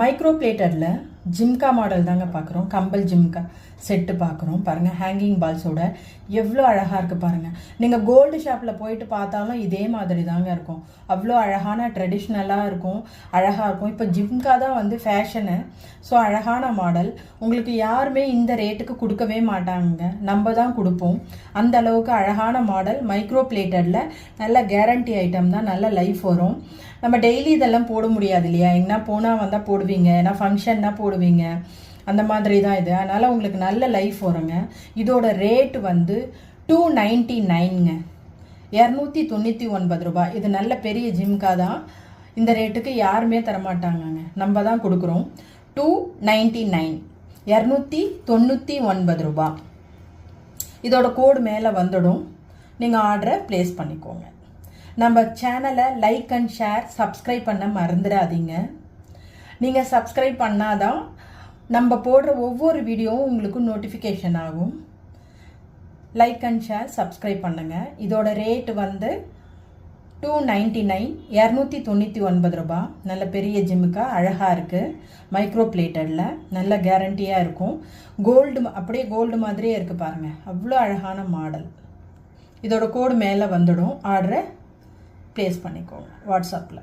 Micro பிளேட்டரில் jhumka model தாங்க பார்க்குறோம். Compel jhumka set பார்க்குறோம். பாருங்கள், ஹேங்கிங் பால்ஸோட எவ்வளோ அழகாக இருக்குது பாருங்கள். நீங்கள் கோல்டு ஷாப்பில் போயிட்டு பார்த்தாலும் இதே மாதிரி தாங்க இருக்கும். அவ்வளோ அழகான ட்ரெடிஷ்னலாக இருக்கும், அழகாக இருக்கும். இப்போ ஜிம்கா தான் வந்து ஃபேஷனு. ஸோ அழகான மாடல். உங்களுக்கு யாருமே இந்த ரேட்டுக்கு கொடுக்கவே மாட்டாங்க, நம்ம தான் கொடுப்போம். அந்த அளவுக்கு அழகான மாடல். மைக்ரோ பிளேட்டரில் நல்ல கேரண்டி ஐட்டம் தான், நல்ல லைஃப் வரும். நம்ம டெய்லி இதெல்லாம் போட முடியாது இல்லையா, எங்கன்னா போனால் வந்தால் போடுவீங்க, ஏன்னா ஃபங்க்ஷன்னா போடுவீங்க, அந்த மாதிரி தான் இது. அதனால் உங்களுக்கு நல்ல லைஃப் வருங்க. இதோட ரேட்டு வந்து 299ங்க, 299 ரூபாய். இது நல்ல பெரிய ஜிம்கா தான். இந்த ரேட்டுக்கு யாருமே தரமாட்டாங்கங்க, நம்ம தான் கொடுக்குறோம். 299, 299 ரூபாய். இதோட கோடு மேலே வந்துடும், நீங்கள் ஆர்டரை ப்ளேஸ் பண்ணிக்கோங்க. நம்ம சேனலை லைக் அண்ட் ஷேர், சப்ஸ்கிரைப் பண்ண மறந்துடாதீங்க. நீங்கள் சப்ஸ்கிரைப் பண்ணாதான் நம்ம போடுற ஒவ்வொரு வீடியோவும் உங்களுக்கு நோட்டிஃபிகேஷன் ஆகும். லைக் அண்ட் ஷேர், சப்ஸ்கிரைப் பண்ணுங்க. இதோட ரேட்டு வந்து 299, 299 ரூபாய். நல்ல பெரிய ஜிம்முக்கா, அழகாக இருக்குது. மைக்ரோ பிளேட்டரில் நல்ல கேரண்டியாக இருக்கும். கோல்டு, அப்படியே கோல்டு மாதிரியே இருக்குது பாருங்கள், அவ்வளோ அழகான மாடல். இதோட கோடு மேலே வந்துடும், ஆர்டரை ப்ளேஸ் பண்ணிக்கோங்க வாட்ஸ்அப்பில்.